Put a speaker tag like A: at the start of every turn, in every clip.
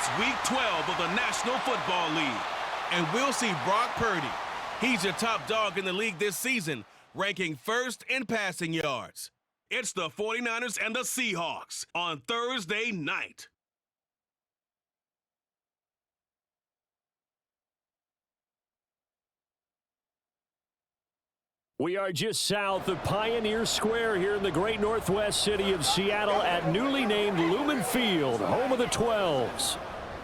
A: It's Week 12 of the National Football League, and we'll see Brock Purdy. He's your top dog in the league this season, ranking first in passing yards. It's the 49ers and the Seahawks on Thursday night.
B: We are just south of Pioneer Square here in the great northwest city of Seattle at newly named Lumen Field, home of the 12s.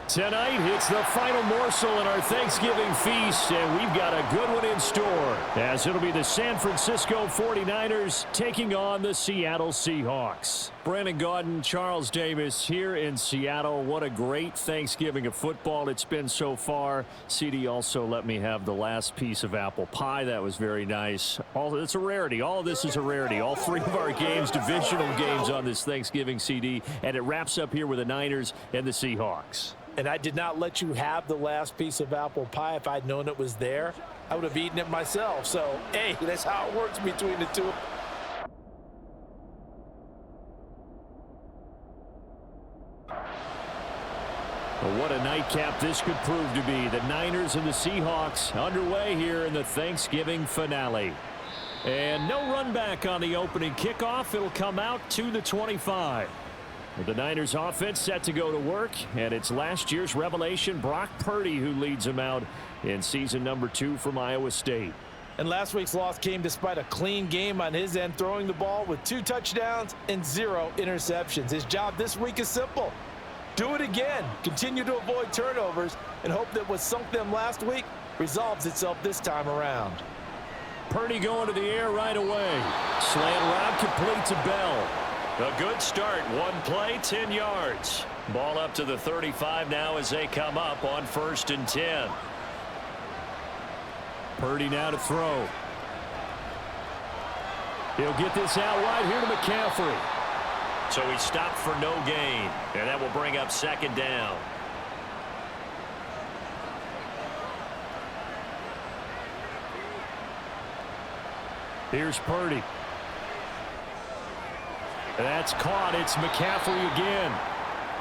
B: Tonight, it's the final morsel in our Thanksgiving feast, and we've got a good one in store, as it'll be the San Francisco 49ers taking on the Seattle Seahawks. Brandon Gaudin, Charles Davis here in Seattle. What a great Thanksgiving of football it's been so far. CD also let me have the last piece of apple pie. That was very nice. It's a rarity. All of this is a rarity. All three of our games, divisional games on this Thanksgiving CD, and it wraps up here with the Niners and the Seahawks.
C: And I did not let you have the last piece of apple pie. If I'd known it was there, I would have eaten it myself. So, hey, that's how it works between the two.
B: Well, what a nightcap this could prove to be. The Niners and the Seahawks underway here in the Thanksgiving finale. And no run back on the opening kickoff. It'll come out to the 25. The Niners offense set to go to work, and it's last year's revelation, Brock Purdy, who leads them out in season number 2 from Iowa State.
C: And last week's loss came despite a clean game on his end, throwing the ball with 2 touchdowns and 0 interceptions. His job this week is simple. Do it again. Continue to avoid turnovers and hope that what sunk them last week resolves itself this time around.
B: Purdy going to the air right away. Slant route complete to Bell. A good start. One play, 10 yards. Ball up to the 35 now as they come up on 1st and 10. Purdy now to throw. He'll get this out wide here to McCaffrey. So he stopped for no gain, and that will bring up 2nd down. Here's Purdy. That's caught. It's McCaffrey again.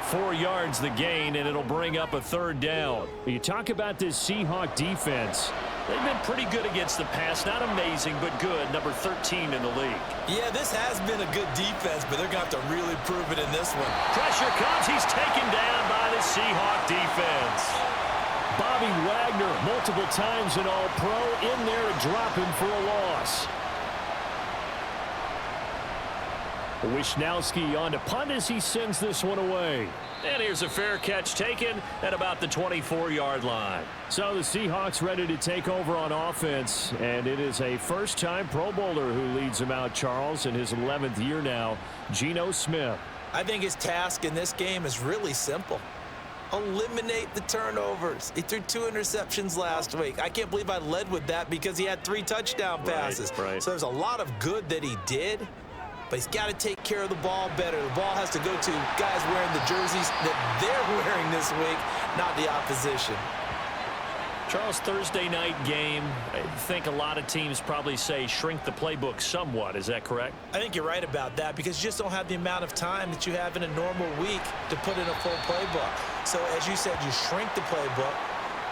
B: 4 yards the gain, and it'll bring up a 3rd down. You talk about this Seahawk defense. They've been pretty good against the pass. Not amazing, but good. Number 13 in the league.
D: Yeah, this has been a good defense, but they're going to have to really prove it in this one.
B: Pressure comes. He's taken down by the Seahawk defense. Bobby Wagner, multiple times an All-Pro, in there to drop him for a loss. Wishnowski on to punt as he sends this one away. And here's a fair catch taken at about the 24-yard line. So the Seahawks ready to take over on offense, and it is a first-time Pro Bowler who leads them out, Charles, in his 11th year now, Geno Smith.
D: I think his task in this game is really simple. Eliminate the turnovers. He threw 2 interceptions last week. I can't believe I led with that because he had 3 touchdown passes.
B: Right.
D: So there's a lot of good that he did. But he's got to take care of the ball better. The ball has to go to guys wearing the jerseys that they're wearing this week, not the opposition.
B: Charles, Thursday night game, I think a lot of teams probably say shrink the playbook somewhat. Is that correct?
D: I think you're right about that because you just don't have the amount of time that you have in a normal week to put in a full playbook. So as you said, you shrink the playbook.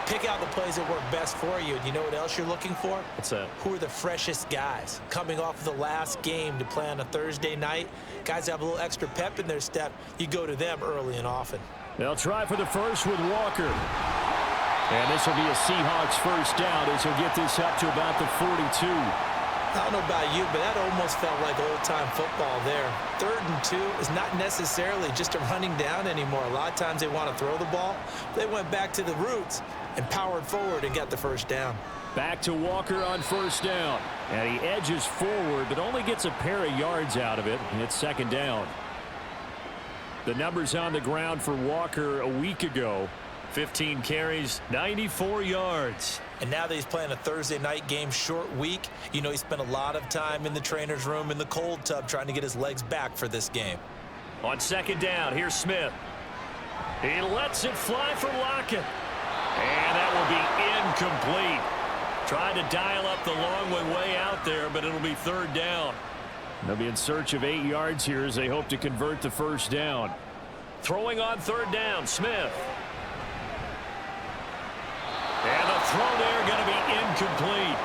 D: Pick out the plays that work best for you. And you know what else you're looking for?
B: What's that?
D: Who are the freshest guys? Coming off of the last game to play on a Thursday night, guys have a little extra pep in their step. You go to them early and often.
B: They'll try for the first with Walker. And this will be a Seahawks first down as he'll get this up to about the 42.
D: I don't know about you, but that almost felt like old-time football there. 3rd and 2 is not necessarily just a running down anymore. A lot of times they want to throw the ball. They went back to the roots and powered forward and got the first down.
B: Back to Walker on first down. And he edges forward, but only gets a pair of yards out of it. And it's 2nd down. The numbers on the ground for Walker a week ago. 15 carries, 94 yards.
D: And now that he's playing a Thursday night game, short week, you know he spent a lot of time in the trainer's room in the cold tub trying to get his legs back for this game.
B: On 2nd down, here's Smith. He lets it fly for Lockett. And that will be incomplete. Tried to dial up the long one way out there, but it'll be 3rd down. They'll be in search of 8 yards here as they hope to convert the first down. Throwing on 3rd down, Smith. throw there going to be incomplete.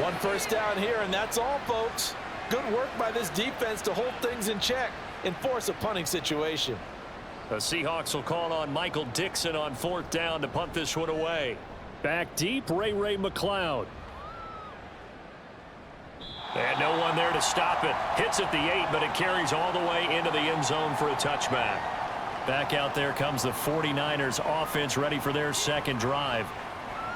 C: One first down here, and that's all, folks. Good work by this defense to hold things in check and force a punting situation.
B: The Seahawks will call on Michael Dixon on 4th down to punt this one away. Back deep, Ray McLeod. And no one there to stop it. Hits at the 8, but it carries all the way into the end zone for a touchback. Back out there comes the 49ers offense, ready for their second drive.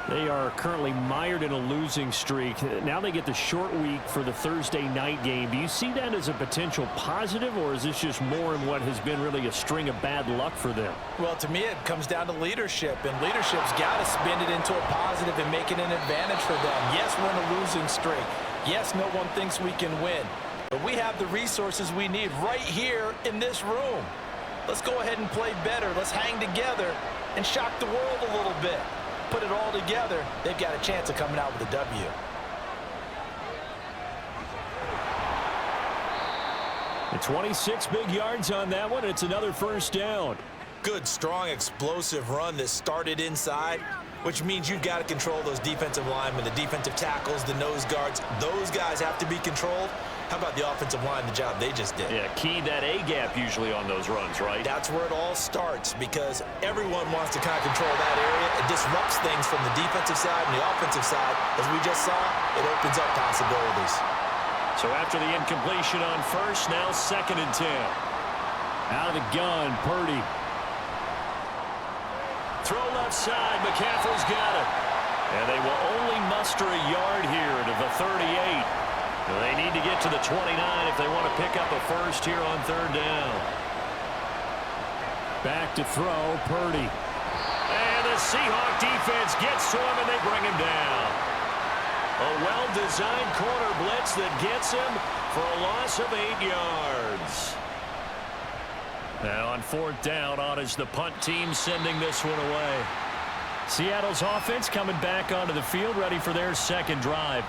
B: They are currently mired in a losing streak. Now they get the short week for the Thursday night game. Do you see that as a potential positive, or is this just more in what has been really a string of bad luck for them?
C: Well, to me, it comes down to leadership, and leadership's got to spin it into a positive and make it an advantage for them. Yes, we're in a losing streak. Yes, no one thinks we can win, but we have the resources we need right here in this room. Let's go ahead and play better. Let's hang together and shock the world a little bit. Put it all together, they've got a chance of coming out with a W.
B: The 26 big yards on that one. It's another first down.
D: Good, strong, explosive run that started inside, which means you've got to control those defensive linemen, the defensive tackles, the nose guards. Those guys have to be controlled. How about the offensive line, the job they just did?
B: Yeah, key that A-gap usually on those runs, right?
D: That's where it all starts, because everyone wants to kind of control that area. It disrupts things from the defensive side and the offensive side. As we just saw, it opens up possibilities.
B: So after the incompletion on first, now 2nd and 10. Out of the gun, Purdy. Throw left side, McCaffrey's got it. And they will only muster a yard here to the 38. They need to get to the 29 if they want to pick up a first here on 3rd down. Back to throw, Purdy. And the Seahawk defense gets to him, and they bring him down. A well-designed corner blitz that gets him for a loss of 8 yards. Now on 4th down, on is the punt team sending this one away. Seattle's offense coming back onto the field, ready for their second drive.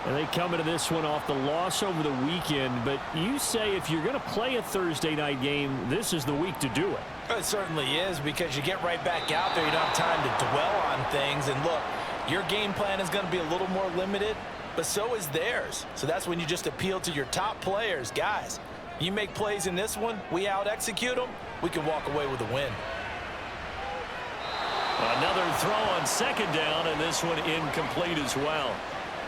B: And they come into this one off the loss over the weekend. But you say if you're going to play a Thursday night game, this is the week to do it.
C: It certainly is, because you get right back out there. You don't have time to dwell on things. And look, your game plan is going to be a little more limited, but so is theirs. So that's when you just appeal to your top players. Guys, you make plays in this one, we out-execute them, we can walk away with a win.
B: Another throw on 2nd down, and this one incomplete as well.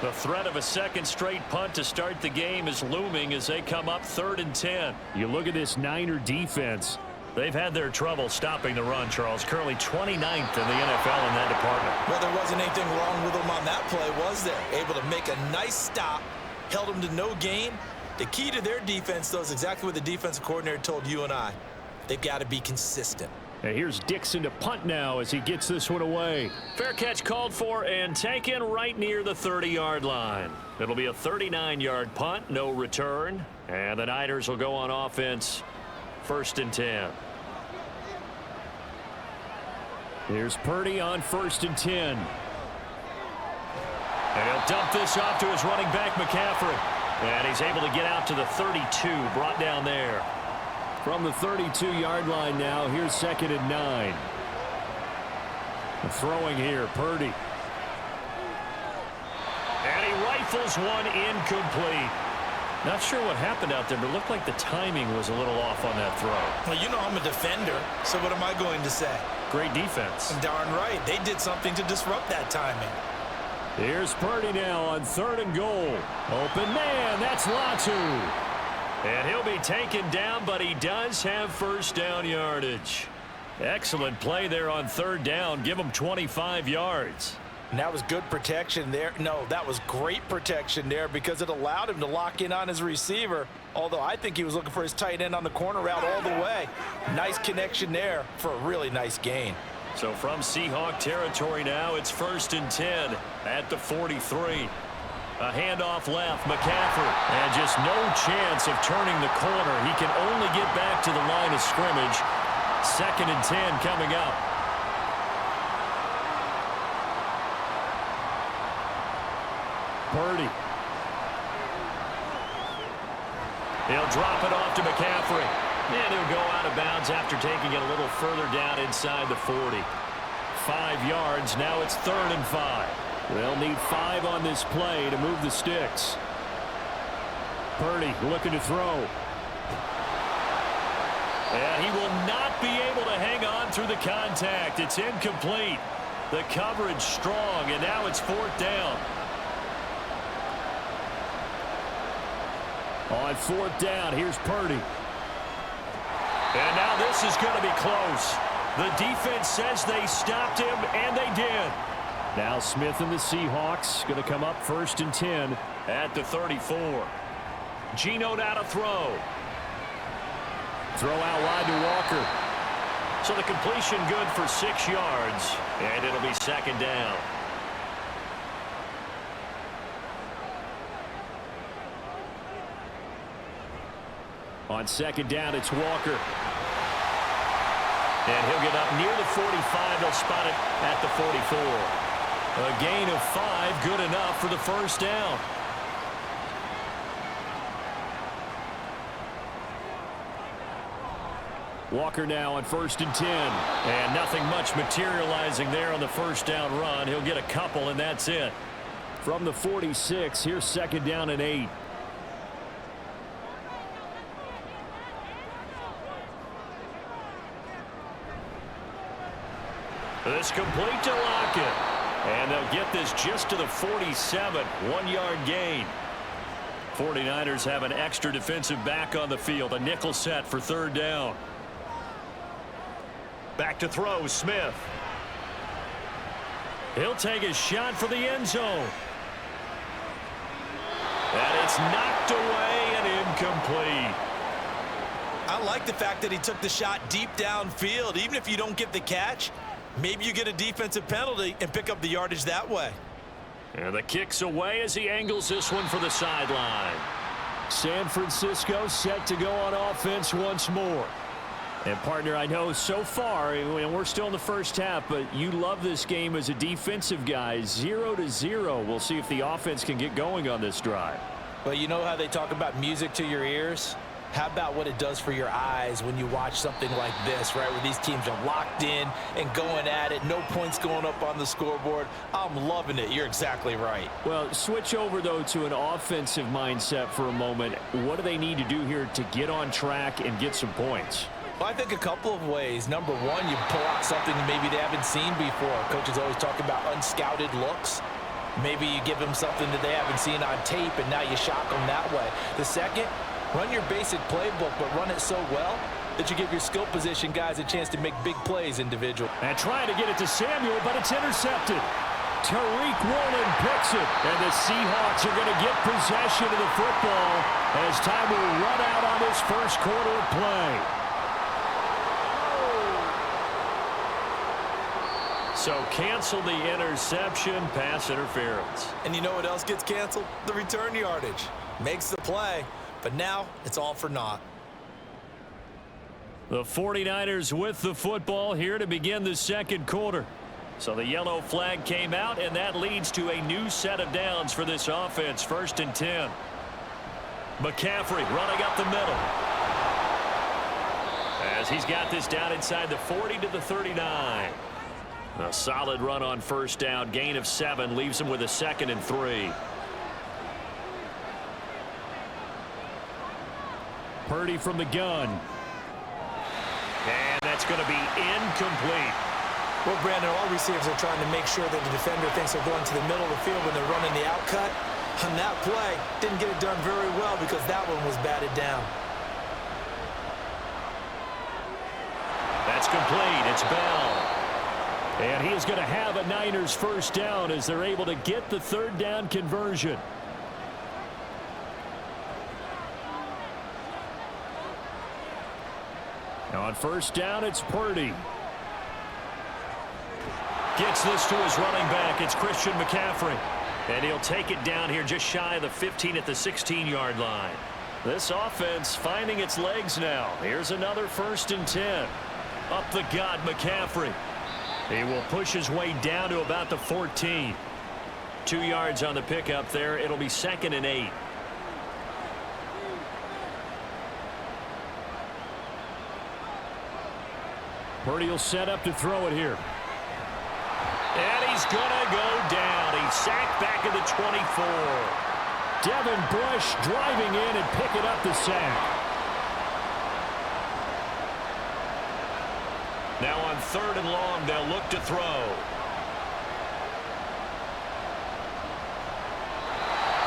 B: The threat of a second straight punt to start the game is looming as they come up 3rd and 10. You look at this Niner defense. They've had their trouble stopping the run, Charles. Currently 29th in the NFL in that department.
D: Well, there wasn't anything wrong with them on that play, was there? Able to make a nice stop, held them to no gain. The key to their defense, though, is exactly what the defensive coordinator told you and I. They've got to be consistent.
B: And here's Dixon to punt now as he gets this one away. Fair catch called for and taken right near the 30-yard line. It'll be a 39-yard punt, no return. And the Niners will go on offense, 1st and 10. Here's Purdy on 1st and 10. And he'll dump this off to his running back, McCaffrey. And he's able to get out to the 32, brought down there. From the 32-yard line now, here's 2nd and 9. Throwing here, Purdy. And he rifles one incomplete. Not sure what happened out there, but it looked like the timing was a little off on that throw.
D: Well, you know I'm a defender, so what am I going to say?
B: Great defense.
D: Darn right. They did something to disrupt that timing.
B: Here's Purdy now on 3rd and goal. Open man, that's Latu. And he'll be taken down, but he does have first down yardage. Excellent play there on 3rd down. Give him 25 yards.
C: And that was good protection there. No, that was great protection there because it allowed him to lock in on his receiver, although I think he was looking for his tight end on the corner route all the way. Nice connection there for a really nice gain.
B: So from Seahawk territory now, it's 1st and 10 at the 43. A handoff left, McCaffrey, and just no chance of turning the corner. He can only get back to the line of scrimmage. 2nd and 10 coming up. Purdy. He'll drop it off to McCaffrey. And he'll go out of bounds after taking it a little further down inside the 40. 5 yards. Now it's 3rd and 5. They'll need 5 on this play to move the sticks. Purdy looking to throw. And he will not be able to hang on through the contact. It's incomplete. The coverage strong, and now it's 4th down. On 4th down, here's Purdy. And now this is going to be close. The defense says they stopped him, and they did. Now Smith and the Seahawks going to come up 1st and 10 at the 34. Geno now to throw. Throw out wide to Walker. So the completion good for 6 yards, and it'll be 2nd down. On 2nd down, it's Walker. And he'll get up near the 45. They'll spot it at the 44. A gain of 5, good enough for the 1st down. Walker now on 1st and 10. And nothing much materializing there on the 1st down run. He'll get a couple, and that's it. From the 46, here's 2nd down and 8. This complete to Lockett. And they'll get this just to the 47. 1-yard gain. 49ers have an extra defensive back on the field. A nickel set for 3rd down. Back to throw, Smith. He'll take a shot for the end zone. And it's knocked away and incomplete.
C: I like the fact that he took the shot deep downfield. Even if you don't get the catch, maybe you get a defensive penalty and pick up the yardage that way.
B: And the kick's away as he angles this one for the sideline. San Francisco set to go on offense once more. And, partner, I know so far, and we're still in the first half, but you love this game as a defensive guy. 0-0. We'll see if the offense can get going on this drive.
C: Well, you know how they talk about music to your ears? How about what it does for your eyes when you watch something like this, right, where these teams are locked in and going at it, no points going up on the scoreboard? I'm loving it. You're exactly right.
B: Well, switch over, though, to an offensive mindset for a moment. What do they need to do here to get on track and get some points?
C: Well, I think a couple of ways. Number one, you pull out something maybe they haven't seen before. Coaches always talk about unscouted looks. Maybe you give them something that they haven't seen on tape, and now you shock them that way. The second, run your basic playbook, but run it so well that you give your skill position guys a chance to make big plays individual.
B: And trying to get it to Samuel, but it's intercepted. Tariq Woolen picks it, and the Seahawks are going to get possession of the football as time will run out on this first quarter of play. So cancel the interception, pass interference.
C: And you know what else gets canceled? The return yardage. Makes the play, but now it's all for naught.
B: The 49ers with the football here to begin the second quarter. So the yellow flag came out, and that leads to a new set of downs for this offense. 1st and 10. McCaffrey running up the middle. As he's got this down inside the 40 to the 39. A solid run on 1st down. Gain of 7 leaves him with a 2nd and 3. Purdy from the gun. And that's going to be incomplete.
D: Well, Brandon, all receivers are trying to make sure that the defender thinks they're going to the middle of the field when they're running the out cut. On that play, didn't get it done very well because that one was batted down.
B: That's complete. It's Bell. And he is going to have a Niners 1st down as they're able to get the 3rd down conversion. Now on 1st down, it's Purdy. Gets this to his running back. It's Christian McCaffrey. And he'll take it down here just shy of the 15 at the 16-yard line. This offense finding its legs now. Here's another 1st and 10. Up the gut, McCaffrey. He will push his way down to about the 14. 2 yards on the pickup there. It'll be 2nd and 8. Purdy will set up to throw it here. And he's going to go down. He's sacked back at the 24. Devin Bush driving in and picking up the sack. Now on 3rd and long, they'll look to throw.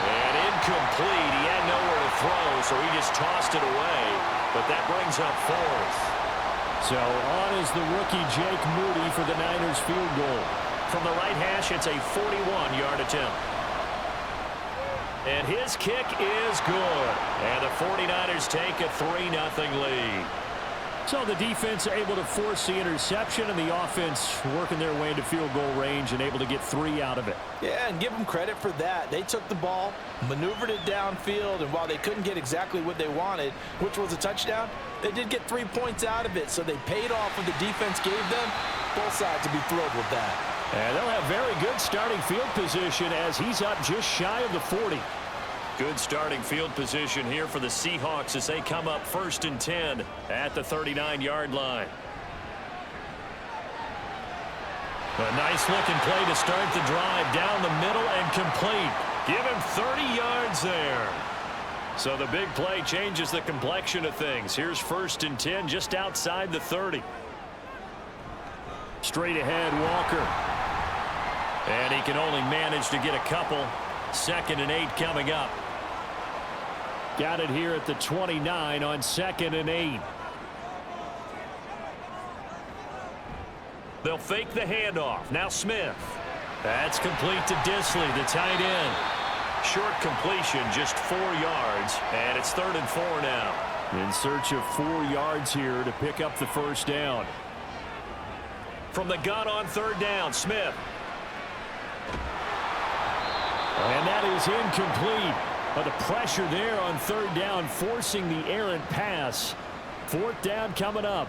B: And incomplete. He had nowhere to throw, so he just tossed it away. But that brings up 4th. So on is the rookie Jake Moody for the Niners field goal. From the right hash, it's a 41-yard attempt. And his kick is good. And the 49ers take a 3-0 lead. So the defense able to force the interception, and the offense working their way into field goal range and able to get 3 out of it.
C: Yeah, and give them credit for that. They took the ball, maneuvered it downfield, and while they couldn't get exactly what they wanted, which was a touchdown, they did get 3 points out of it, so they paid off what the defense gave them. Both sides will be thrilled with that.
B: And they'll have very good starting field position as he's up just shy of the 40. Good starting field position here for the Seahawks as they come up 1st and 10 at the 39-yard line. A nice-looking play to start the drive down the middle and complete. Give him 30 yards there. So the big play changes the complexion of things. Here's 1st and 10 just outside the 30. Straight ahead, Walker. And he can only manage to get a couple. 2nd and 8 coming up. Got it here at the 29 on 2nd and 8. They'll fake the handoff. Now Smith. That's complete to Disley, the tight end. Short completion, just 4 yards, and it's 3rd and 4 now. In search of 4 yards here to pick up the 1st down. From the gun on 3rd down, Smith. And that is incomplete. But the pressure there on 3rd down, forcing the errant pass. 4th down coming up.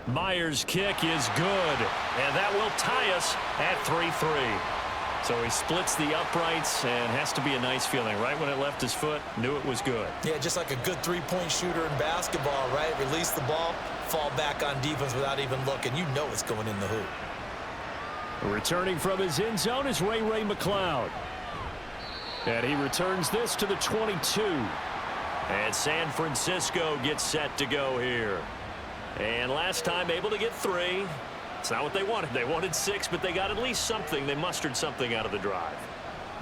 B: Myers' kick is good, and that will tie us at 3-3. So he splits the uprights, and has to be a nice feeling. Right when it left his foot, knew it was good.
D: Yeah, just like a good 3-point shooter in basketball, right? Release the ball, fall back on defense without even looking. You know it's going in the hoop.
B: Returning from his end zone is Ray McCloud. And he returns this to the 22. And San Francisco gets set to go here. And last time able to get 3. It's not what they wanted. They wanted 6, but they got at least something. They mustered something out of the drive.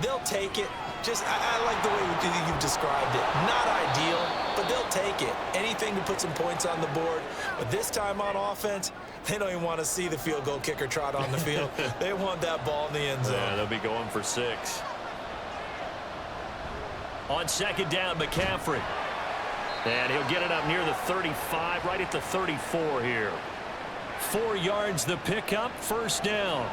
D: They'll take it. I like the way you've described it. Not ideal, but they'll take it. Anything to put some points on the board. But this time on offense, they don't even want to see the field goal kicker trot on the field. They want that ball in the end zone.
B: Yeah, they'll be going for 6. On 2nd down, McCaffrey. And he'll get it up near the 35, right at the 34 here. 4 yards the pickup, 1st down.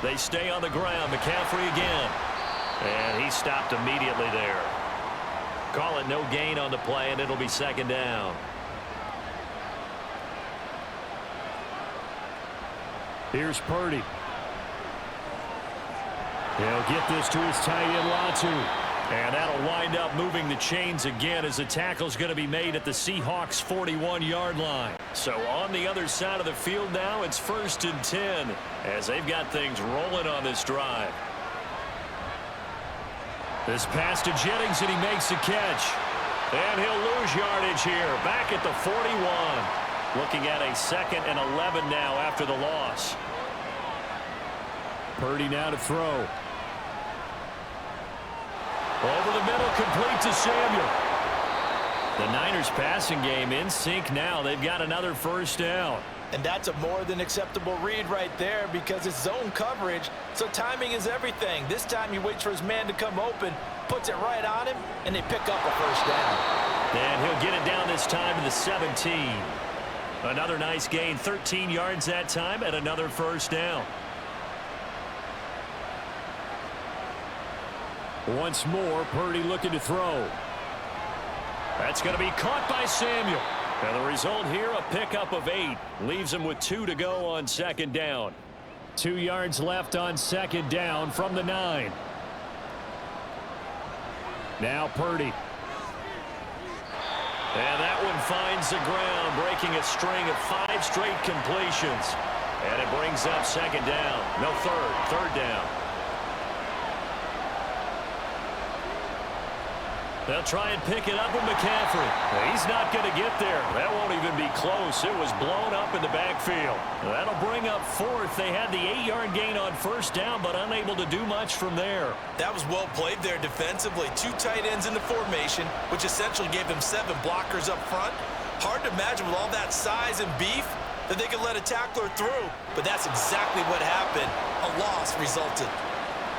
B: They stay on the ground. McCaffrey again. And he stopped immediately there. Call it no gain on the play, and it'll be 2nd down. Here's Purdy. He'll get this to his tight end, Latu. And that'll wind up moving the chains again as the tackle's going to be made at the Seahawks 41-yard line. So on the other side of the field now, it's 1st and 10 as they've got things rolling on this drive. This pass to Jennings, and he makes the catch. And he'll lose yardage here, back at the 41. Looking at a 2nd and 11 now after the loss. Purdy now to throw. Over the middle, complete to Samuel. The Niners passing game in sync now. They've got another 1st down.
C: And that's a more than acceptable read right there because it's zone coverage, so timing is everything. This time he waits for his man to come open, puts it right on him, and they pick up a 1st down.
B: And he'll get it down this time to the 17. Another nice gain, 13 yards that time, and another 1st down. Once more, Purdy looking to throw. That's going to be caught by Samuel. And the result here, a pickup of 8. Leaves him with 2 to go on 2nd down. 2 yards left on 2nd down from the 9. Now Purdy. And that one finds the ground, breaking a string of 5 straight completions. And it brings up second down. No, third down. They'll try and pick it up with McCaffrey. He's not going to get there. That won't even be close. It was blown up in the backfield. That'll bring up fourth. They had the 8-yard gain on first down, but unable to do much from there.
D: That was well played there defensively. 2 tight ends in the formation, which essentially gave them 7 blockers up front. Hard to imagine with all that size and beef that they could let a tackler through, but that's exactly what happened. A loss resulted.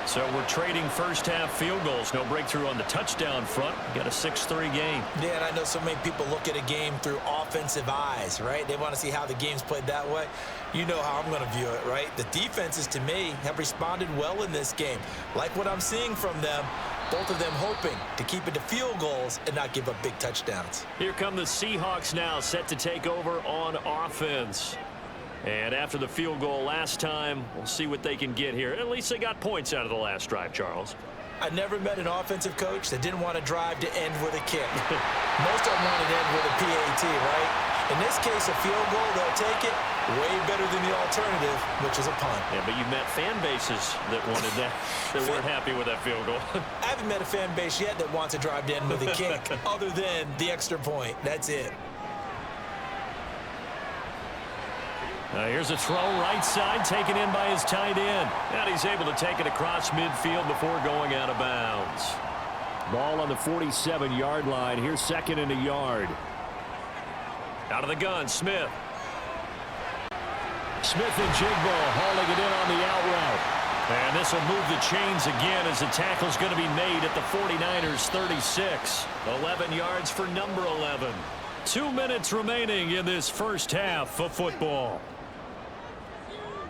B: So we're trading first-half field goals. No breakthrough on the touchdown front. Got a 6-3 game.
D: Yeah, and I know so many people look at a game through offensive eyes, right? They want to see how the game's played that way. You know how I'm going to view it, right? The defenses, to me, have responded well in this game. Like what I'm seeing from them, both of them hoping to keep it to field goals and not give up big touchdowns.
B: Here come the Seahawks now, set to take over on offense. And after the field goal last time, we'll see what they can get here. At least they got points out of the last drive, Charles.
D: I never met an offensive coach that didn't want to drive to end with a kick. Most of them want to end with a PAT, right? In this case, a field goal, they'll take it way better than the alternative, which is a punt.
B: Yeah, but you met fan bases that wanted that, that weren't happy with that field goal.
D: I haven't met a fan base yet that wants to drive to end with a kick other than the extra point. That's it.
B: Here's a throw right side taken in by his tight end. And he's able to take it across midfield before going out of bounds. Ball on the 47-yard line. Here's second and a yard. Out of the gun, Smith. Smith and Jigbo hauling it in on the out route. And this will move the chains again as the tackle's going to be made at the 49ers 36. 11 yards for number 11. 2 minutes remaining in this first half of football.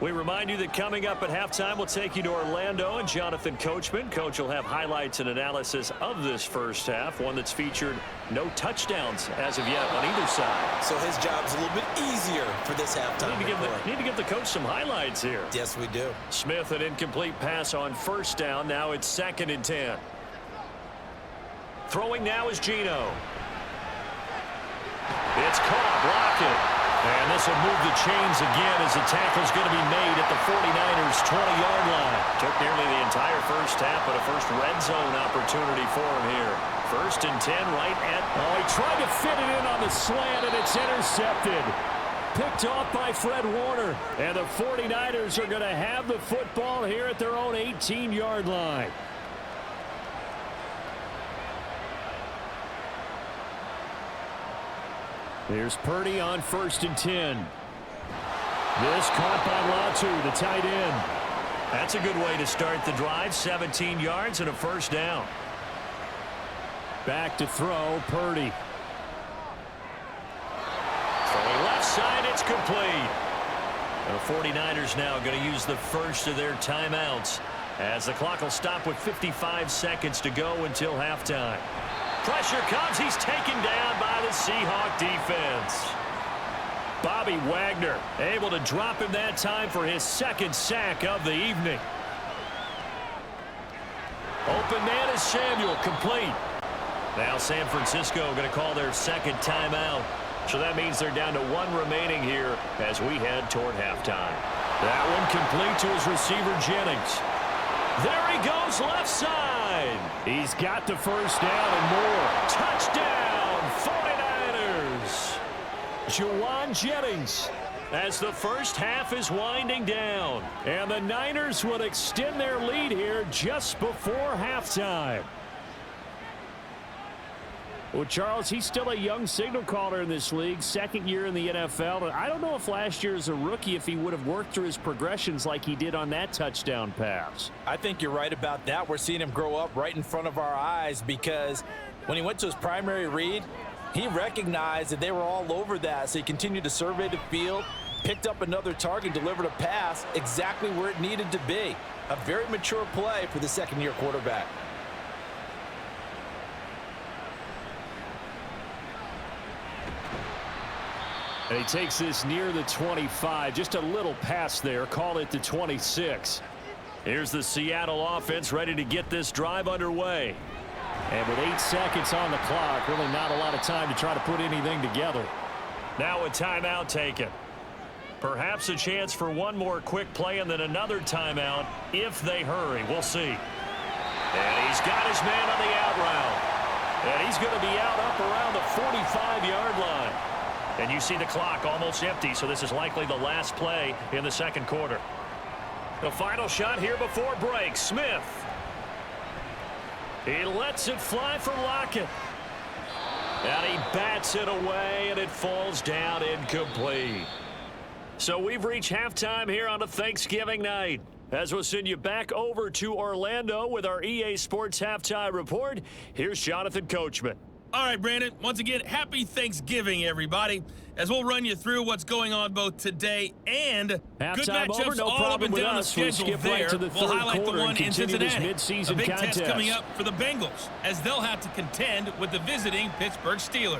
B: We remind you that coming up at halftime, we'll take you to Orlando and Jonathan Coachman. Coach will have highlights and analysis of this first half, one that's featured no touchdowns as of yet on either side.
D: So his job's a little bit easier for this halftime.
B: Need to give the coach some highlights here.
D: Yes, we do.
B: Smith, an incomplete pass on first down. Now it's 2nd and 10. Throwing now is Geno. It's caught, blocking. And this will move the chains again as the tackle's going to be made at the 49ers 20-yard line. Took nearly the entire first half, but a first red zone opportunity for him here. 1st and 10 right at... Oh, he tried to fit it in on the slant, and it's intercepted. Picked off by Fred Warner. And the 49ers are going to have the football here at their own 18-yard line. Here's Purdy on 1st and 10. This caught by Latu, the tight end. That's a good way to start the drive. 17 yards and a first down. Back to throw, Purdy. Throwing left side, it's complete. The 49ers now going to use the first of their timeouts as the clock will stop with 55 seconds to go until halftime. Pressure comes. He's taken down by the Seahawk defense. Bobby Wagner able to drop him that time for his 2nd sack of the evening. Open man is Samuel, complete. Now San Francisco going to call their 2nd timeout. So that means they're down to 1 remaining here as we head toward halftime. That one complete to his receiver, Jennings. There he goes, left side. He's got the first down and more. Touchdown, 49ers. Juwan Jennings as the first half is winding down. And the Niners will extend their lead here just before halftime. Well, Charles, he's still a young signal caller in this league, 2nd year in the NFL. And I don't know if last year as a rookie, if he would have worked through his progressions like he did on that touchdown pass.
C: I think you're right about that. We're seeing him grow up right in front of our eyes because when he went to his primary read, he recognized that they were all over that. So he continued to survey the field, picked up another target, delivered a pass exactly where it needed to be. A very mature play for the 2nd-year quarterback.
B: And he takes this near the 25. Just a little pass there. Call it the 26. Here's the Seattle offense ready to get this drive underway. And with 8 seconds on the clock, really not a lot of time to try to put anything together. Now a timeout taken. Perhaps a chance for one more quick play and then another timeout if they hurry. We'll see. And he's got his man on the out route. And he's going to be out up around the 45-yard line. And you see the clock almost empty, so this is likely the last play in the second quarter. The final shot here before break. Smith. He lets it fly for Lockett. And he bats it away, and it falls down incomplete. So we've reached halftime here on a Thanksgiving night. As we'll send you back over to Orlando with our EA Sports Halftime Report, here's Jonathan Coachman.
E: All right, Brandon, once again, happy Thanksgiving, everybody, as we'll run you through what's going on both today and good matchups
B: over, no
E: all up
B: problem
E: and
B: with
E: down the
B: us. We'll
E: schedule
B: skip right
E: there.
B: to the
E: We'll
B: third
E: highlight the
B: quarter
E: one
B: and
E: in
B: continue this
E: Cincinnati.
B: mid-season
E: A big
B: contest.
E: test coming up for the Bengals, as they'll have to contend with the visiting Pittsburgh Steelers.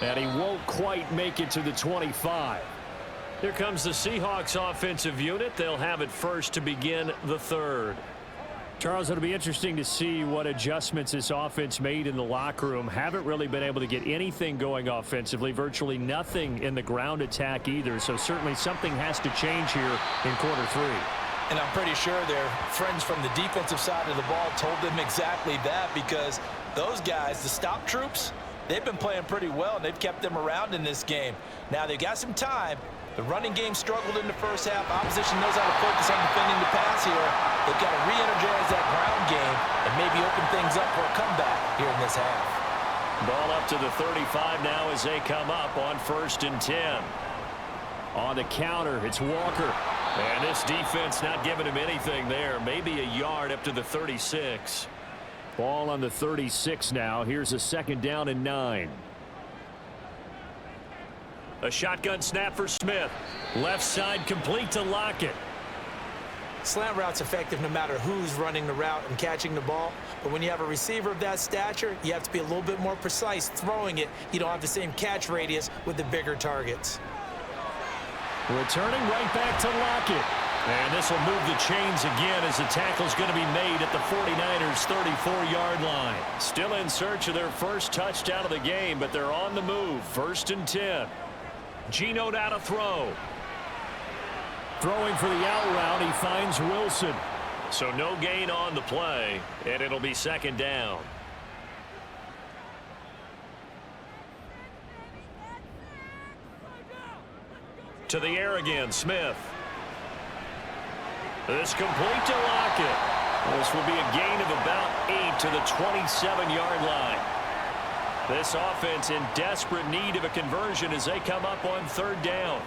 B: And he won't quite make it to the 25. Here comes the Seahawks offensive unit. They'll have it first to begin the third. Charles, it'll be interesting to see what adjustments this offense made in the locker room. Haven't really been able to get anything going offensively, virtually nothing in the ground attack either. So certainly something has to change here in quarter three.
C: And I'm pretty sure their friends from the defensive side of the ball told them exactly that, because those guys, the stop troops, they've been playing pretty well, and they've kept them around in this game. Now, they got some time. The running game struggled in the first half. Opposition knows how to focus on defending the pass here. They've got to re-energize that ground game and maybe open things up for a comeback here in this half.
B: Ball up to the 35 now as they come up on 1st and 10. On the counter, it's Walker. And this defense not giving him anything there. Maybe a yard up to the 36. Ball on the 36 now. Here's a 2nd down and 9. A shotgun snap for Smith. Left side complete to Lockett.
D: Slant route's effective no matter who's running the route and catching the ball. But when you have a receiver of that stature, you have to be a little bit more precise throwing it. You don't have the same catch radius with the bigger targets.
B: Returning right back to Lockett. And this will move the chains again as the tackle's going to be made at the 49ers' 34-yard line. Still in search of their first touchdown of the game, but they're on the move. 1st and 10. Geno now to throw. Throwing for the out route, he finds Wilson. So no gain on the play, and it'll be 2nd down. To the air again, Smith. This complete to Lockett. This will be a gain of about 8 to the 27-yard line. This offense in desperate need of a conversion as they come up on 3rd down.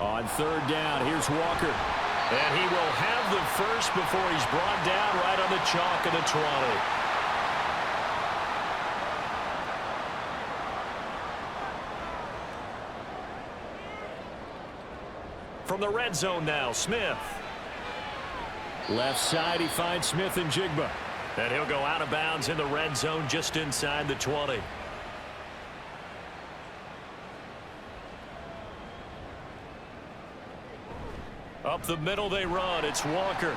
B: On 3rd down, here's Walker. And he will have the first before he's brought down right on the chalk of the 20. From the red zone now, Smith. Left side, he finds Smith and Jigba. And he'll go out of bounds in the red zone just inside the 20. Up the middle they run. It's Walker.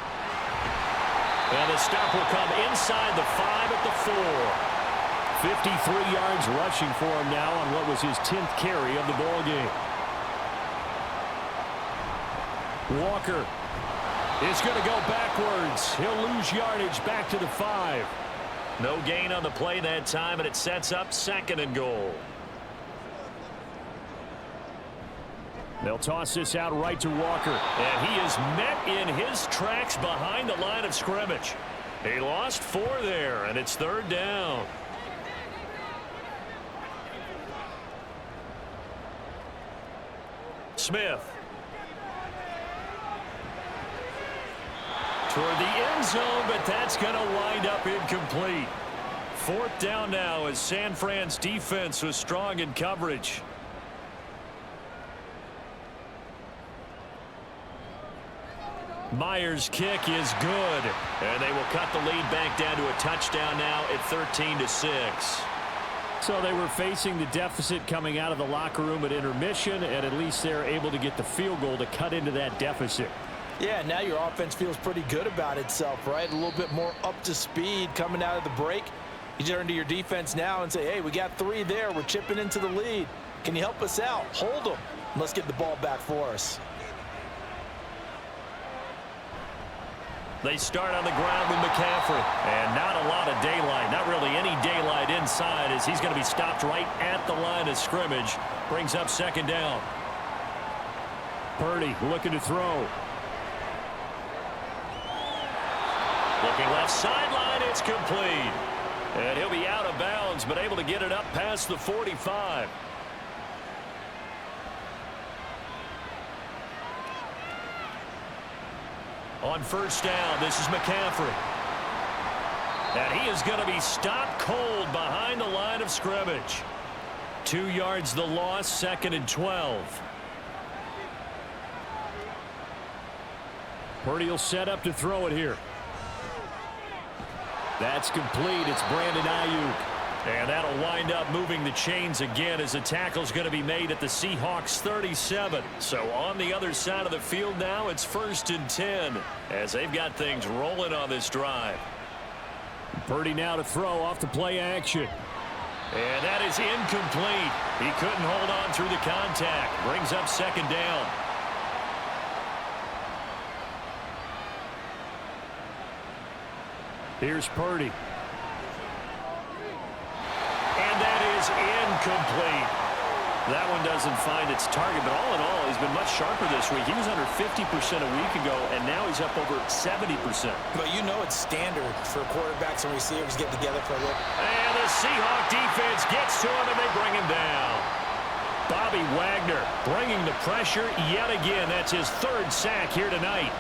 B: And the stop will come inside the 5 at the 4. 53 yards rushing for him now on what was his 10th carry of the ball game. Walker is going to go backwards. He'll lose yardage back to the 5. No gain on the play that time, and it sets up 2nd and goal. They'll toss this out right to Walker. And he is met in his tracks behind the line of scrimmage. He lost 4 there, and it's 3rd down. Smith. Toward the end zone, but that's going to wind up incomplete. 4th down now as San Fran's defense was strong in coverage. Myers' kick is good, and they will cut the lead back down to a touchdown now at 13-6. So they were facing the deficit coming out of the locker room at intermission, and at least they're able to get the field goal to cut into that deficit.
C: Yeah, now your offense feels pretty good about itself, right? A little bit more up to speed coming out of the break. You turn to your defense now and say, hey, we got 3 there. We're chipping into the lead. Can you help us out? Hold them. Let's get the ball back for us.
B: They start on the ground with McCaffrey. And not a lot of daylight. Not really any daylight inside as he's going to be stopped right at the line of scrimmage. Brings up second down. Purdy looking to throw. Looking left sideline. It's complete. And he'll be out of bounds, but able to get it up past the 45. On first down, this is McCaffrey. And he is going to be stopped cold behind the line of scrimmage. 2 yards the loss, 2nd and 12. Purdy will set up to throw it here. That's complete. It's Brandon Ayuk. And that'll wind up moving the chains again as the tackle's going to be made at the Seahawks 37. So on the other side of the field now, it's 1st and 10 as they've got things rolling on this drive. Purdy now to throw off the play action. And that is incomplete. He couldn't hold on through the contact. Brings up second down. Here's Purdy. And that is incomplete. That one doesn't find its target, but all in all, he's been much sharper this week. He was under 50% a week ago, and now he's up over 70%.
D: But you know it's standard for quarterbacks and receivers get together for a look.
B: And the Seahawk defense gets to him, and they bring him down. Bobby Wagner bringing the pressure yet again. That's his 3rd sack here tonight.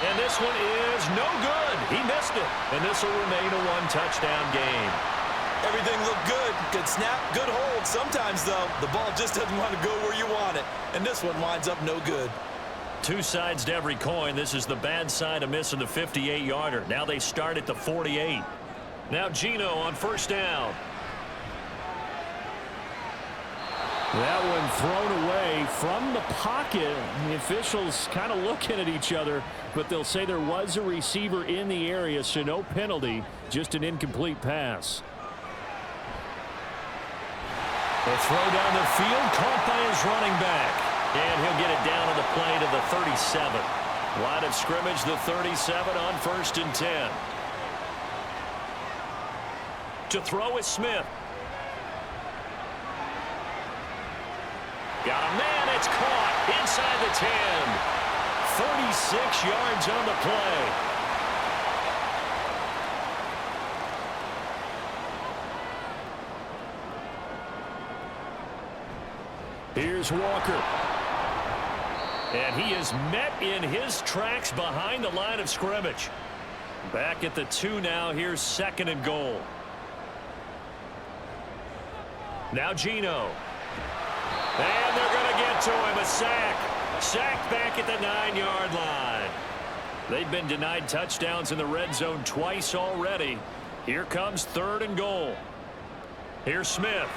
B: And this one is no good. He missed it. And this will remain a 1-touchdown game.
C: Everything looked good. Good snap, good hold. Sometimes, though, the ball just doesn't want to go where you want it. And this one winds up no good.
B: 2 sides to every coin. This is the bad side of missing the 58-yarder. Now they start at the 48. Now Geno on first down. That one thrown away from the pocket. The officials kind of looking at each other, but they'll say there was a receiver in the area, so no penalty, just an incomplete pass. The throw down the field, caught by his running back. And he'll get it down to the play to the 37. Line of scrimmage, the 37 on 1st and 10. To throw is Smith. Got a man, it's caught inside the 10. 36 yards on the play. Here's Walker. And he is met in his tracks behind the line of scrimmage. Back at the 2 now. Here's 2nd and goal. Now Geno. And they're going to get to him. A sack. Sacked back at the 9-yard line. They've been denied touchdowns in the red zone twice already. Here comes 3rd and goal. Here's Smith.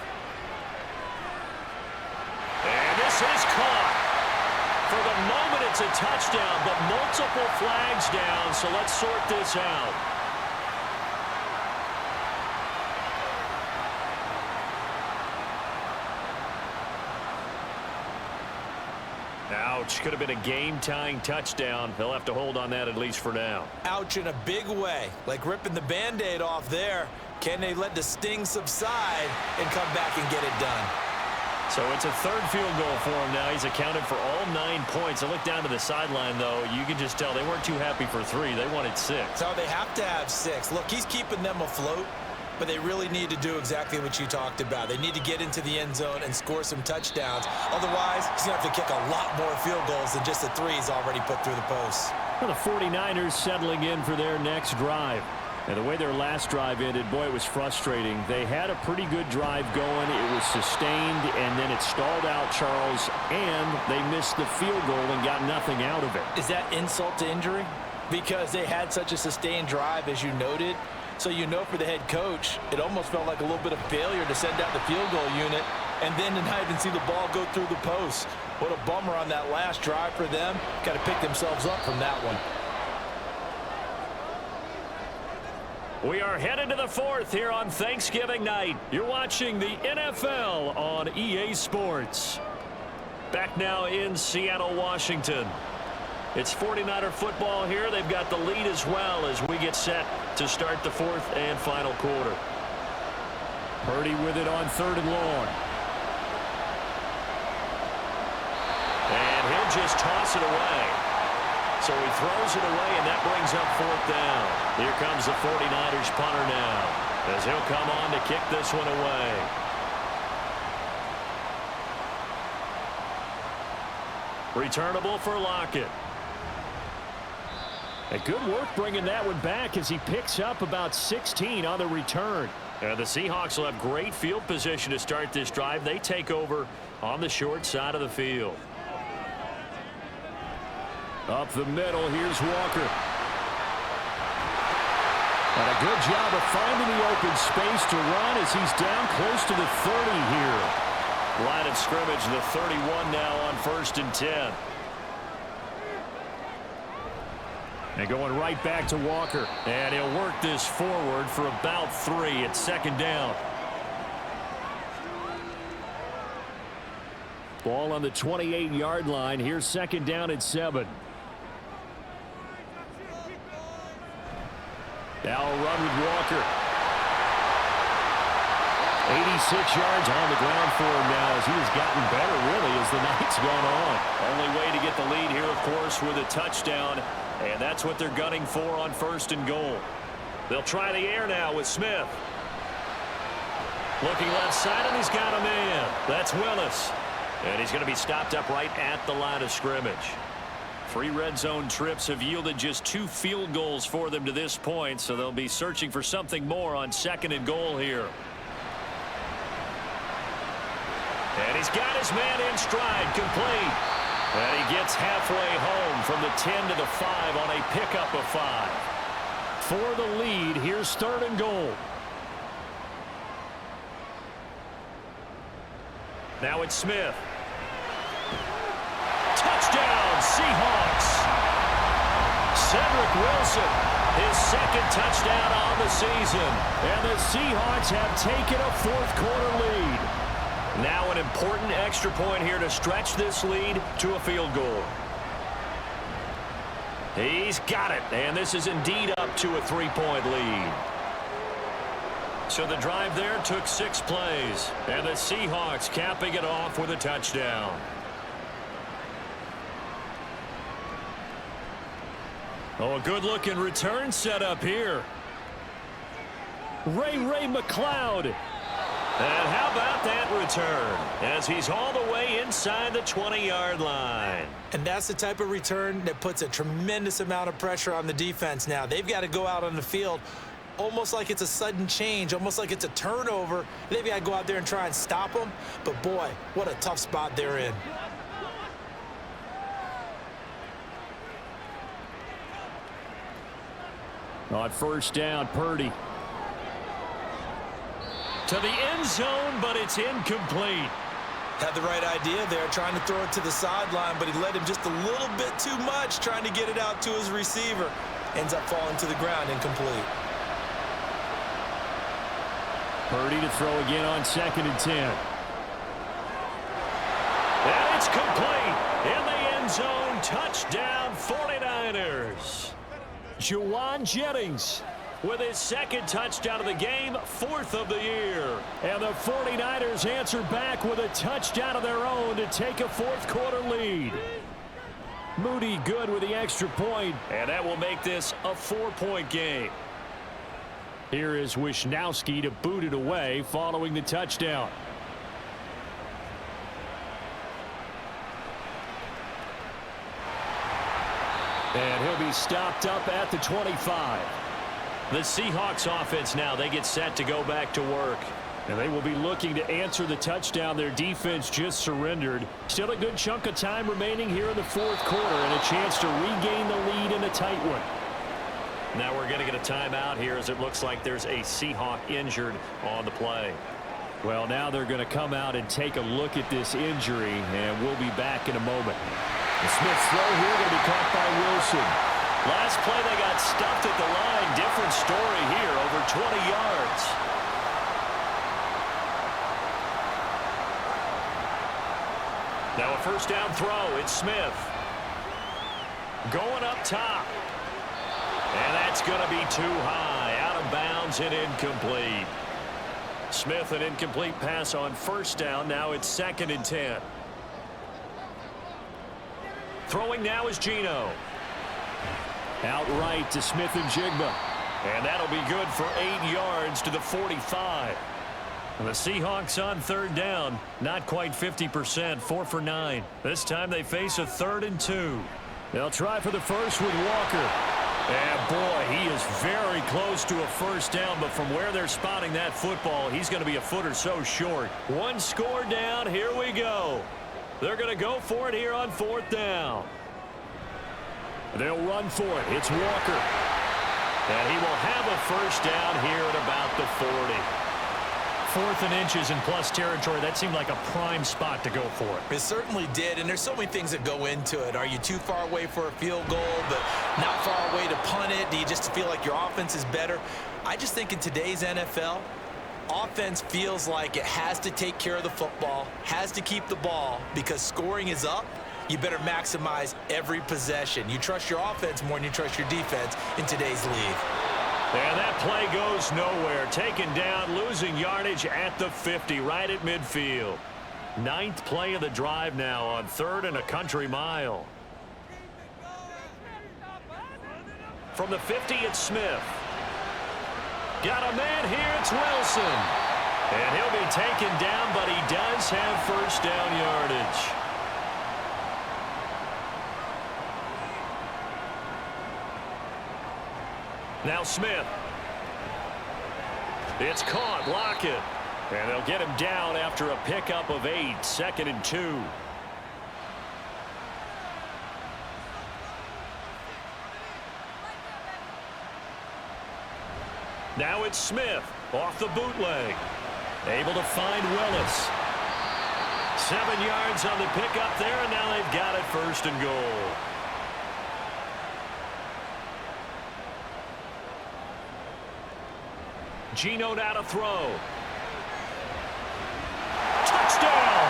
B: And this is caught. For the moment, it's a touchdown, but multiple flags down, so let's sort this out. Ouch. Could have been a game-tying touchdown. They'll have to hold on that at least for now.
C: Ouch in a big way. Like ripping the Band-Aid off there. Can they let the sting subside and come back and get it done?
B: So it's a 3rd field goal for him now. He's accounted for all 9 points. I look down to the sideline, though. You can just tell they weren't too happy for 3. They wanted 6.
C: No, they have to have 6. Look, he's keeping them afloat, but they really need to do exactly what you talked about. They need to get into the end zone and score some touchdowns. Otherwise, he's going to have to kick a lot more field goals than just the 3 he's already put through the posts.
B: Well, the 49ers settling in for their next drive. And the way their last drive ended, boy, it was frustrating. They had a pretty good drive going. It was sustained, and then it stalled out, Charles, and they missed the field goal and got nothing out of it.
C: Is that insult to injury? Because they had such a sustained drive, as you noted. So you know for the head coach, it almost felt like a little bit of failure to send out the field goal unit and then to not even see the ball go through the post. What a bummer on that last drive for them. Got to pick themselves up from that one.
B: We are headed to the fourth here on Thanksgiving night. You're watching the NFL on EA Sports. Back now in Seattle, Washington. It's 49er football here. They've got the lead as well as we get set to start the fourth and final quarter. Purdy with it on 3rd and long. And he'll just toss it away. So he throws it away, and that brings up 4th down. Here comes the 49ers punter now as he'll come on to kick this one away. Returnable for Lockett. And good work bringing that one back as he picks up about 16 on the return. And the Seahawks will have great field position to start this drive. They take over on the short side of the field. Up the middle, here's Walker. And a good job of finding the open space to run as he's down close to the 30 here. Line of scrimmage, the 31 now on 1st and 10. And going right back to Walker. And he'll work this forward for about 3. It's 2nd down. Ball on the 28-yard line. Here's 2nd down at 7. Now a run with Walker. 86 yards on the ground for him now as he has gotten better really as the night's gone on. Only way to get the lead here, of course, with a touchdown. And that's what they're gunning for on 1st and goal. They'll try the air now with Smith. Looking left side, and he's got a man. That's Willis. And he's going to be stopped up right at the line of scrimmage. 3 red zone trips have yielded just 2 field goals for them to this point, so they'll be searching for something more on 2nd and goal here. And he's got his man in stride, complete. And he gets halfway home from the 10 to the 5 on a pickup of 5. For the lead, here's 3rd and goal. Now it's Smith. Touchdown, Seahawks. Cedric Wilson, his 2nd touchdown on the season. And the Seahawks have taken a 4th quarter lead. Now an important extra point here to stretch this lead to a field goal. He's got it, and this is indeed up to a 3-point lead. So the drive there took 6 plays, and the Seahawks capping it off with a touchdown. Oh, a good-looking return setup here. Ray McLeod. And how about that return as he's all the way inside the 20-yard line.
D: And that's the type of return that puts a tremendous amount of pressure on the defense now. They've got to go out on the field almost like it's a sudden change, almost like it's a turnover. They've got to go out there and try and stop them. But, boy, what a tough spot they're in.
B: On 1st down, Purdy. To the end zone, but it's incomplete.
D: Had the right idea there, trying to throw it to the sideline, but he led him just a little bit too much, trying to get it out to his receiver. Ends up falling to the ground, incomplete.
B: Purdy to throw again on 2nd and 10. And it's complete. In the end zone, touchdown 49ers. Juwan Jennings with his 2nd touchdown of the game, 4th of the year. And the 49ers answer back with a touchdown of their own to take a 4th quarter lead. Moody good with the extra point, and that will make this a 4-point game. Here is Wisnowski to boot it away following the touchdown. And he'll be stopped up at the 25. The Seahawks offense now, they get set to go back to work. And they will be looking to answer the touchdown their defense just surrendered. Still a good chunk of time remaining here in the 4th quarter and a chance to regain the lead in a tight one. Now we're going to get a timeout here as it looks like there's a Seahawk injured on the play. Well, now they're going to come out and take a look at this injury, and we'll be back in a moment. The Smith's throw here going to be caught by Wilson. Last play they got stuffed at the line. Different story here, over 20 yards. Now a first down throw. It's Smith. Going up top. And that's going to be too high. Out of bounds and incomplete. Smith, an incomplete pass on first down. Now it's 2nd and 10. Throwing now is Geno. Outright to Smith and Jigba. And that'll be good for 8 yards to the 45. And the Seahawks on 3rd down. Not quite 50%. 4 for 9. This time they face a 3rd and 2. They'll try for the first with Walker. And boy, he is very close to a first down, but from where they're spotting that football, he's going to be a foot or so short. One score down. Here we go. They're going to go for it here on 4th down. They'll run for it. It's Walker. And he will have a first down here at about the 40. 4th and inches in plus territory. That seemed like a prime spot to go for it.
D: It certainly did, and there's so many things that go into it. Are you too far away for a field goal, but not far away to punt it? Do you just feel like your offense is better? I just think in today's NFL, offense feels like it has to take care of the football, has to keep the ball, because scoring is up. You better maximize every possession. You trust your offense more than you trust your defense in today's league.
B: And that play goes nowhere. Taken down, losing yardage at the 50, right at midfield. 9th play of the drive now on 3rd and a country mile. From the 50, it's Smith. Got a man here, it's Wilson. And he'll be taken down, but he does have first down yardage. Now Smith. It's caught. Lockett. And they'll get him down after a pickup of 8. 2nd and 2. Now it's Smith off the bootleg. Able to find Willis. 7 yards on the pickup there, and now they've got it 1st and goal. Geno now to throw. Touchdown!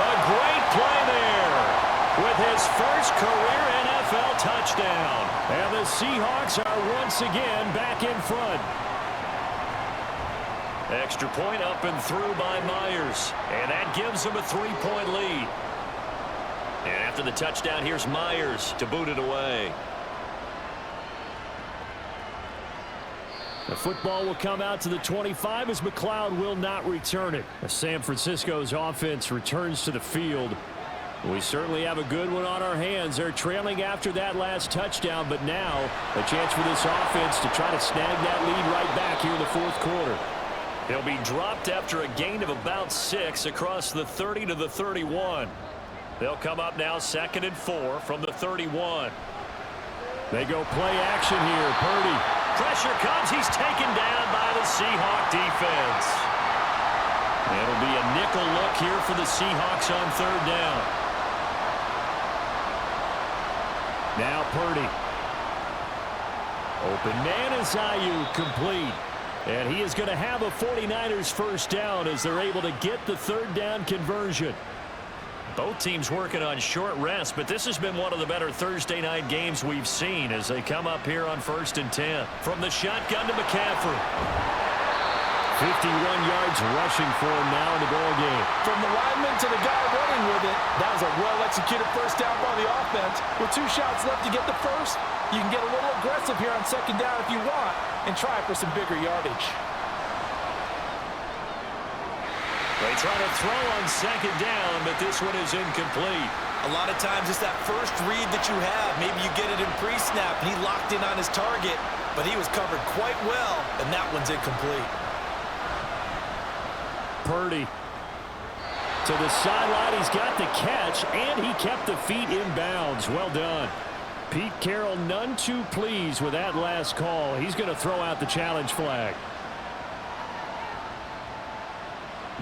B: A great play there with his first career NFL touchdown. And the Seahawks are once again back in front. Extra point up and through by Myers. And that gives them a 3-point lead. And after the touchdown, here's Myers to boot it away. The football will come out to the 25 as McLeod will not return it. As San Francisco's offense returns to the field. We certainly have a good one on our hands. They're trailing after that last touchdown, but now a chance for this offense to try to snag that lead right back here in the 4th quarter. He'll be dropped after a gain of about 6 across the 30 to the 31. They'll come up now 2nd and 4 from the 31. They go play action here. Purdy. Pressure comes. He's taken down by the Seahawk defense. It'll be a nickel look here for the Seahawks on 3rd down. Now Purdy. Open man is Ayuk, complete. And he is going to have a 49ers first down as they're able to get the 3rd down conversion. Both teams working on short rest, but this has been one of the better Thursday night games we've seen as they come up here on 1st and 10. From the shotgun to McCaffrey. 51 yards rushing for him now in the ball game.
C: From the lineman to the guy running with it, that was a well-executed first down by the offense. With 2 shots left to get the first, you can get a little aggressive here on 2nd down if you want and try for some bigger yardage.
B: They try to throw on 2nd down, but this one is incomplete.
D: A lot of times it's that first read that you have. Maybe you get it in pre-snap, and he locked in on his target, but he was covered quite well, and that one's incomplete.
B: Purdy to the sideline. He's got the catch, and he kept the feet in bounds. Well done. Pete Carroll none too pleased with that last call. He's going to throw out the challenge flag.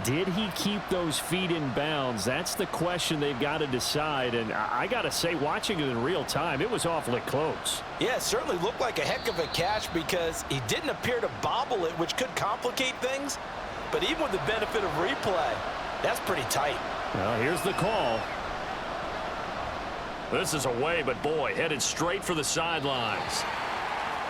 B: Did he keep those feet in bounds? That's the question they've got to decide. And I got to say, watching it in real time, it was awfully close.
C: Yeah, it certainly looked like a heck of a catch because he didn't appear to bobble it, which could complicate things. But even with the benefit of replay, that's pretty tight.
B: Well, here's the call. This is away, but boy, headed straight for the sidelines.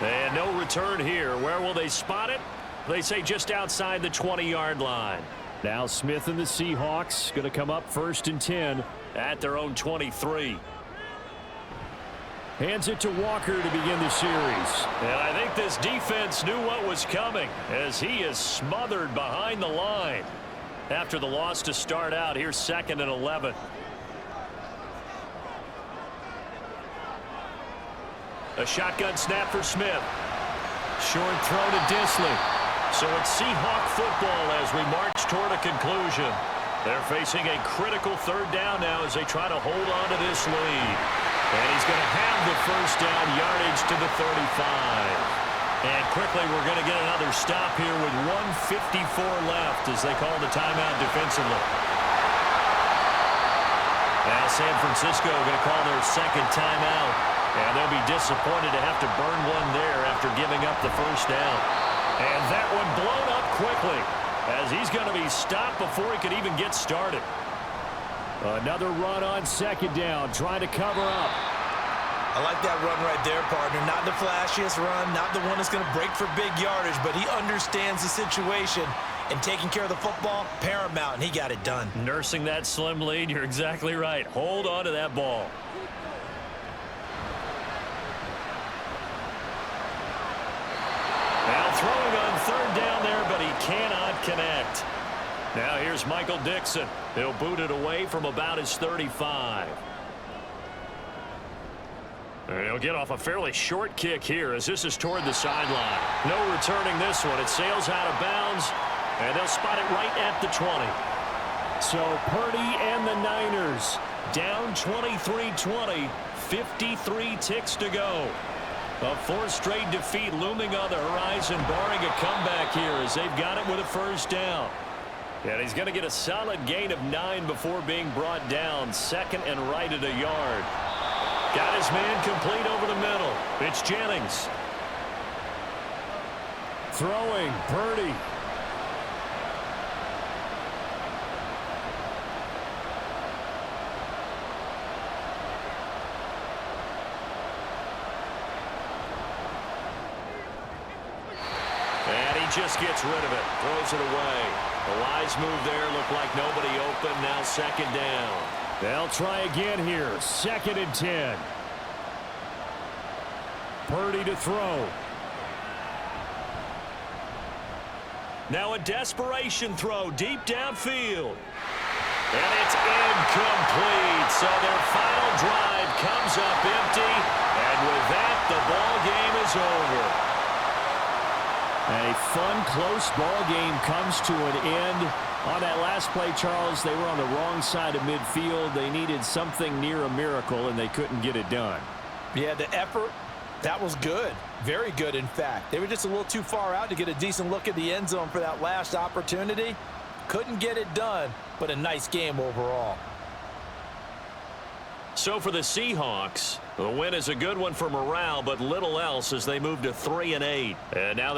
B: And no return here. Where will they spot it? They say just outside the 20-yard line. Now Smith and the Seahawks going to come up 1st and 10 at their own 23. Hands it to Walker to begin the series. And I think this defense knew what was coming as he is smothered behind the line. After the loss to start out, here's 2nd and 11. A shotgun snap for Smith. Short throw to Disley. So it's Seahawk football as we march toward a conclusion. They're facing a critical 3rd down now as they try to hold on to this lead. And he's going to have the 1st down yardage to the 35. And quickly we're going to get another stop here with 1:54 left as they call the timeout defensively. Now San Francisco going to call their 2nd timeout. And they'll be disappointed to have to burn one there after giving up the 1st down. And that one blown up quickly as he's going to be stopped before he could even get started. Another run on 2nd down, trying to cover up.
C: I like that run right there, partner. Not the flashiest run, not the one that's going to break for big yardage, but he understands the situation, and taking care of the football, paramount, and he got it done.
B: Nursing that slim lead, you're exactly right. Hold on to that ball. Now throwing on 3rd down there, but he cannot connect. Now here's Michael Dixon. He'll boot it away from about his 35. And he'll get off a fairly short kick here as this is toward the sideline. No returning this one. It sails out of bounds, and they'll spot it right at the 20. So Purdy and the Niners down 23-20, 53 ticks to go. A 4th straight defeat looming on the horizon, barring a comeback here as they've got it with a 1st down. And he's going to get a solid gain of 9 before being brought down. 2nd and right at a yard. Got his man complete over the middle. It's Jennings. Throwing, Purdy. Just gets rid of it, throws it away. A wise move there, looked like nobody open. Now 2nd down. They'll try again here. 2nd and 10. Purdy to throw. Now a desperation throw deep downfield. And it's incomplete. So their final drive comes up empty. And with that, the ball game is over. A fun, close ball game comes to an end. On that last play, Charles, they were on the wrong side of midfield. They needed something near a miracle, and they couldn't get it done.
C: Yeah, the effort, that was good. Very good, in fact. They were just a little too far out to get a decent look at the end zone for that last opportunity. Couldn't get it done, but a nice game overall.
B: So for the Seahawks, the win is a good one for morale, but little else as they move to 3-8. And now